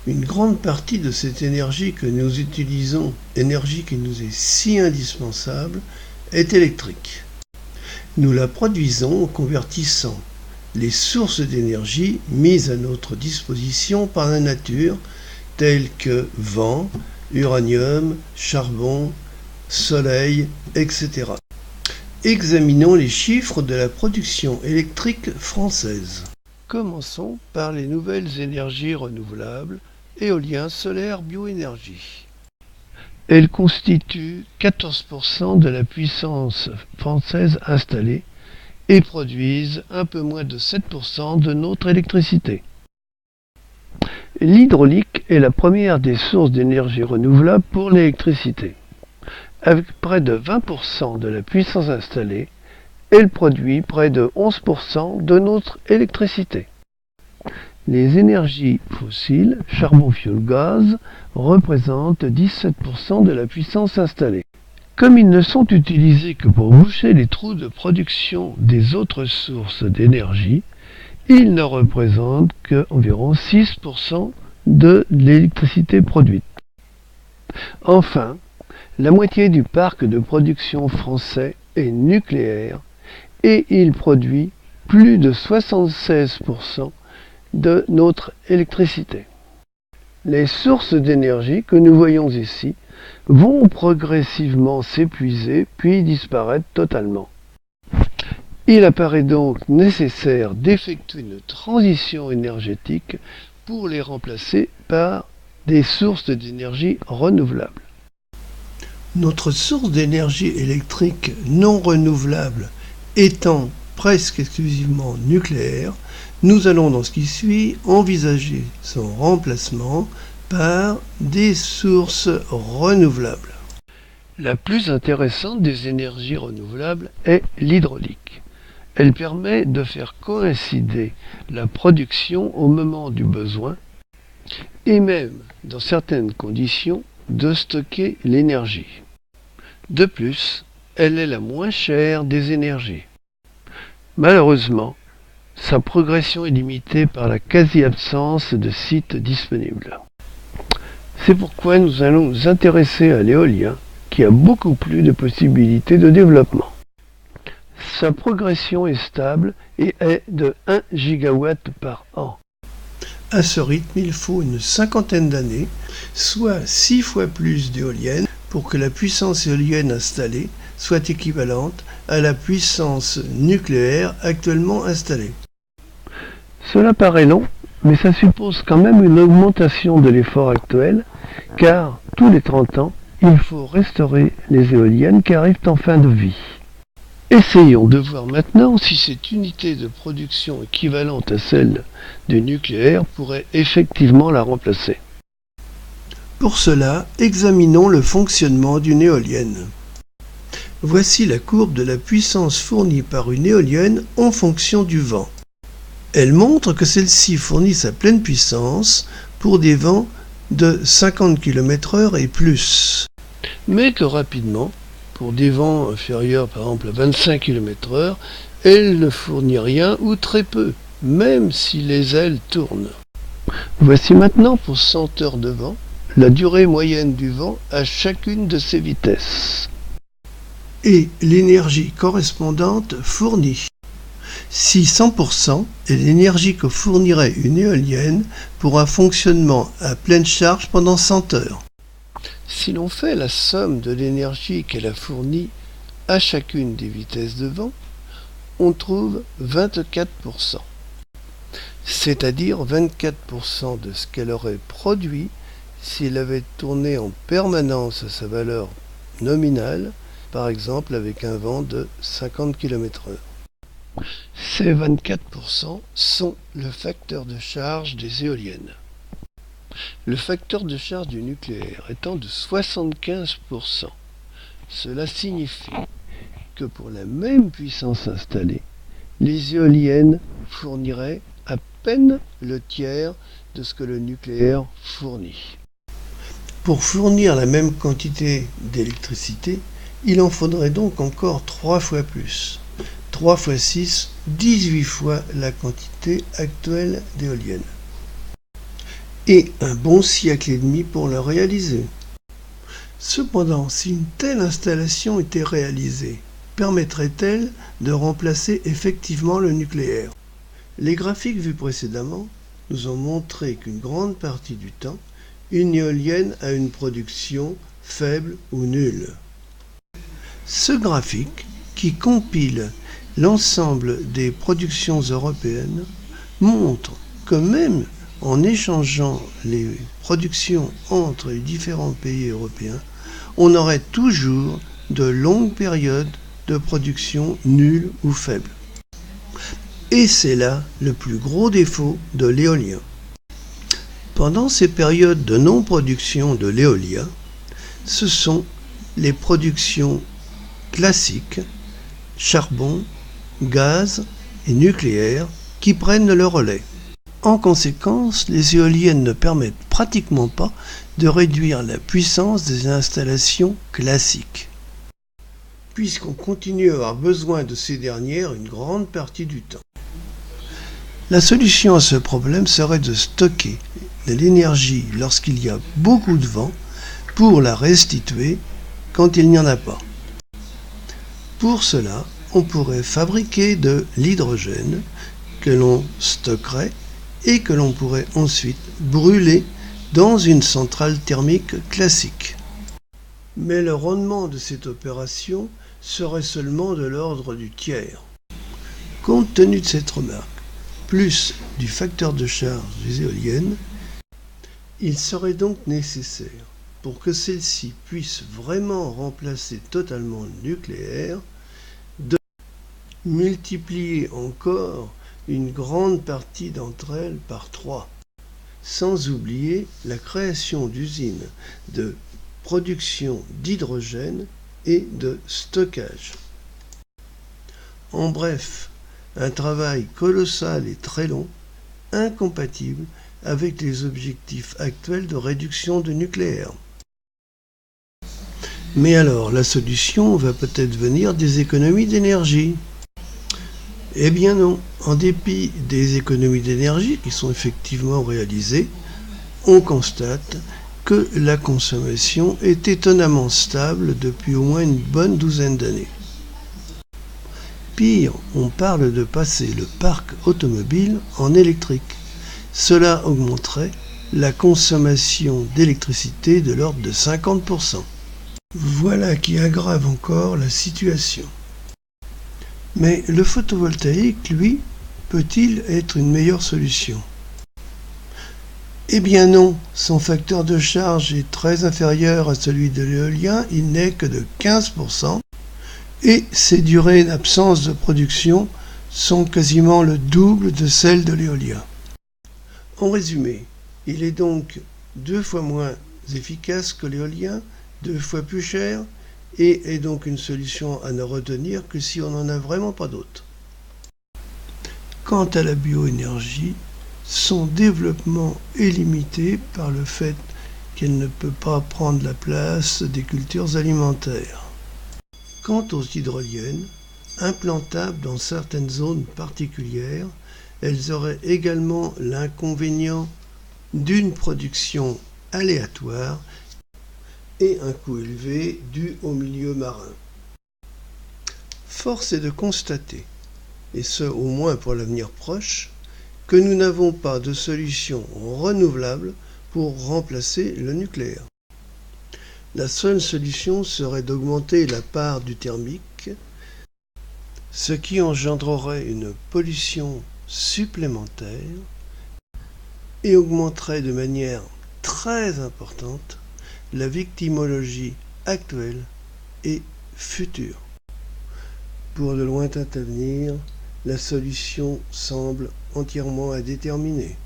Une grande partie de cette énergie que nous utilisons, énergie qui nous est si indispensable, est électrique. Nous la produisons en convertissant les sources d'énergie mises à notre disposition par la nature, telles que vent, uranium, charbon, soleil, etc. Examinons les chiffres de la production électrique française. Commençons par les nouvelles énergies renouvelables, éolien, solaire, bioénergie. Elles constituent 14% de la puissance française installée et produisent un peu moins de 7% de notre électricité. L'hydraulique est la première des sources d'énergie renouvelable pour l'électricité. Avec près de 20% de la puissance installée, elle produit près de 11% de notre électricité. Les énergies fossiles, charbon, fioul, gaz, représentent 17% de la puissance installée. Comme ils ne sont utilisés que pour boucher les trous de production des autres sources d'énergie, ils ne représentent qu'environ 6% de l'électricité produite. Enfin, la moitié du parc de production français est nucléaire et il produit plus de 76% de notre électricité. Les sources d'énergie que nous voyons ici vont progressivement s'épuiser puis disparaître totalement. Il apparaît donc nécessaire d'effectuer une transition énergétique pour les remplacer par des sources d'énergie renouvelables. Notre source d'énergie électrique non renouvelable étant presque exclusivement nucléaire, nous allons dans ce qui suit envisager son remplacement par des sources renouvelables. La plus intéressante des énergies renouvelables est l'hydraulique. Elle permet de faire coïncider la production au moment du besoin et même, dans certaines conditions, de stocker l'énergie. De plus, elle est la moins chère des énergies. Malheureusement, sa progression est limitée par la quasi-absence de sites disponibles. C'est pourquoi nous allons nous intéresser à l'éolien, qui a beaucoup plus de possibilités de développement. Sa progression est stable et est de 1 gigawatt par an. À ce rythme, il faut une cinquantaine d'années, soit 6 fois plus d'éoliennes, pour que la puissance éolienne installée soit équivalente à la puissance nucléaire actuellement installée. Cela paraît long, mais ça suppose quand même une augmentation de l'effort actuel, car tous les 30 ans, il faut restaurer les éoliennes qui arrivent en fin de vie. Essayons de voir maintenant si cette unité de production équivalente à celle du nucléaire pourrait effectivement la remplacer. Pour cela, examinons le fonctionnement d'une éolienne. Voici la courbe de la puissance fournie par une éolienne en fonction du vent. Elle montre que celle-ci fournit sa pleine puissance pour des vents de 50 km/h et plus. Mais que rapidement, pour des vents inférieurs par exemple à 25 km/h, elle ne fournit rien ou très peu, même si les ailes tournent. Voici maintenant pour 100 heures de vent, la durée moyenne du vent à chacune de ces vitesses. Et l'énergie correspondante fournie. Si 100% est l'énergie que fournirait une éolienne pour un fonctionnement à pleine charge pendant 100 heures. Si l'on fait la somme de l'énergie qu'elle a fournie à chacune des vitesses de vent, on trouve 24%. C'est-à-dire 24% de ce qu'elle aurait produit s'il avait tourné en permanence à sa valeur nominale, par exemple avec un vent de 50 km/h. Ces 24% sont le facteur de charge des éoliennes. Le facteur de charge du nucléaire étant de 75%, cela signifie que pour la même puissance installée, les éoliennes fourniraient à peine le tiers de ce que le nucléaire fournit. Pour fournir la même quantité d'électricité, il en faudrait donc encore 3 fois plus. 3 fois 6, 18 fois la quantité actuelle d'éoliennes. et un bon siècle et demi pour le réaliser. Cependant, si une telle installation était réalisée, permettrait-elle de remplacer effectivement le nucléaire? Les graphiques vus précédemment nous ont montré qu'une grande partie du temps, une éolienne a une production faible ou nulle. Ce graphique, qui compile l'ensemble des productions européennes, montre que même en échangeant les productions entre les différents pays européens, on aurait toujours de longues périodes de production nulle ou faible. Et c'est là le plus gros défaut de l'éolien. Pendant ces périodes de non-production de l'éolien, ce sont les productions classiques, charbon, gaz et nucléaire, qui prennent le relais. En conséquence, les éoliennes ne permettent pratiquement pas de réduire la puissance des installations classiques, puisqu'on continue à avoir besoin de ces dernières une grande partie du temps. La solution à ce problème serait de stocker de l'énergie lorsqu'il y a beaucoup de vent pour la restituer quand il n'y en a pas. Pour cela, on pourrait fabriquer de l'hydrogène que l'on stockerait et que l'on pourrait ensuite brûler dans une centrale thermique classique. Mais le rendement de cette opération serait seulement de l'ordre du tiers. Compte tenu de cette remarque, plus du facteur de charge des éoliennes, il serait donc nécessaire, pour que celles-ci puissent vraiment remplacer totalement le nucléaire, de multiplier encore une grande partie d'entre elles par 3, sans oublier la création d'usines de production d'hydrogène et de stockage. En bref, un travail colossal et très long, incompatible avec les objectifs actuels de réduction du nucléaire. Mais alors, la solution va peut-être venir des économies d'énergie. Eh bien non, en dépit des économies d'énergie qui sont effectivement réalisées, on constate que la consommation est étonnamment stable depuis au moins une bonne douzaine d'années. Pire, on parle de passer le parc automobile en électrique. Cela augmenterait la consommation d'électricité de l'ordre de 50%. Voilà qui aggrave encore la situation. Mais le photovoltaïque, lui, peut-il être une meilleure solution? Eh bien non, son facteur de charge est très inférieur à celui de l'éolien, il n'est que de 15%, et ses durées d'absence de production sont quasiment le double de celles de l'éolien. En résumé, il est donc 2 fois moins efficace que l'éolien, 2 fois plus cher, et est donc une solution à ne retenir que si on n'en a vraiment pas d'autre. Quant à la bioénergie, son développement est limité par le fait qu'elle ne peut pas prendre la place des cultures alimentaires. Quant aux hydroliennes, implantables dans certaines zones particulières, elles auraient également l'inconvénient d'une production aléatoire et un coût élevé dû au milieu marin. Force est de constater, et ce au moins pour l'avenir proche, que nous n'avons pas de solution renouvelable pour remplacer le nucléaire. La seule solution serait d'augmenter la part du thermique, ce qui engendrerait une pollution supplémentaire et augmenterait de manière très importante la victimologie actuelle et future. Pour le lointain avenir, la solution semble entièrement à déterminer.